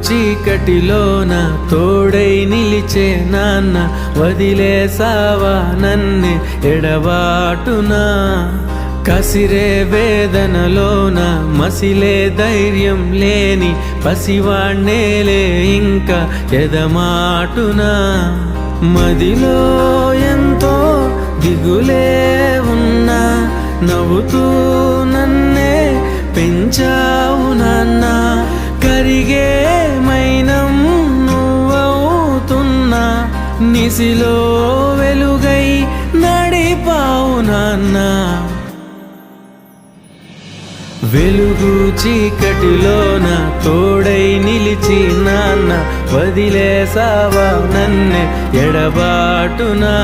చీకటిలోన తోడై నిలిచే నాన్న వదిలేసావా నన్నే ఎడబాటునా కసిరే వేదనలోన మసిలే ధైర్యం లేని పసివాణ్ణేలే ఇంకా ఎదమాటునా మదిలో ఎంతో దిగులే ఉన్నా నవ్వుతూ నన్నే పెంచావు నాన్న కరిగే మైనం నువ్వవుతున్నా నిసిలో వెలుగై నడిపావు నాన్న వెలుగు చీకటిలోన తోడై నిలిచి నాన్న వదిలేసావా నన్నే ఎడబాటునా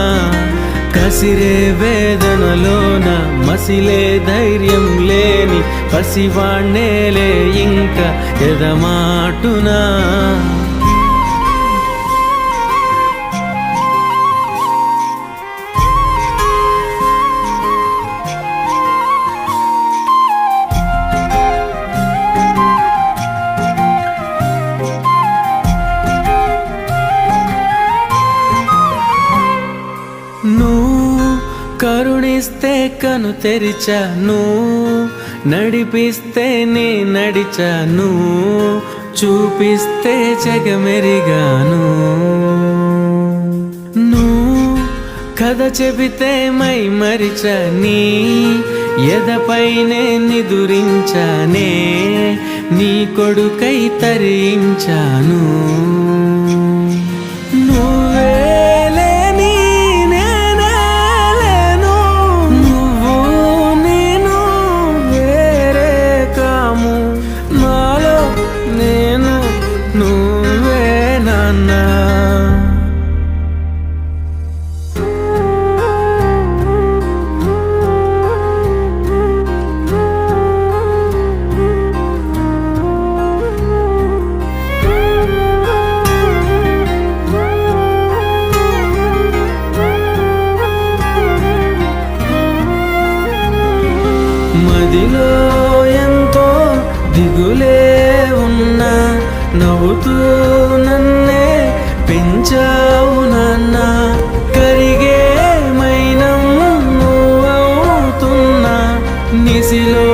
కసిరే వేదనలోన మసిలే ధైర్యం లేని పసివాణ్ణేలే ఇంకా ఎదమాటునా కరుణిస్తే కను తెరిచాను నడిపిస్తే నే నడిచాను చూపిస్తే జగమెరిగాను కథ చెబితే మై మరిచని ఎదపైనే నిదురించానే నీ కొడుకై తరించాను మదిలో ఎంతో దిగులే ఉన్నా నవ్వుతూ నన్నే పెంచావు నాన్న కరిగే మైనం నువ్వవుతున్నా నిసిలో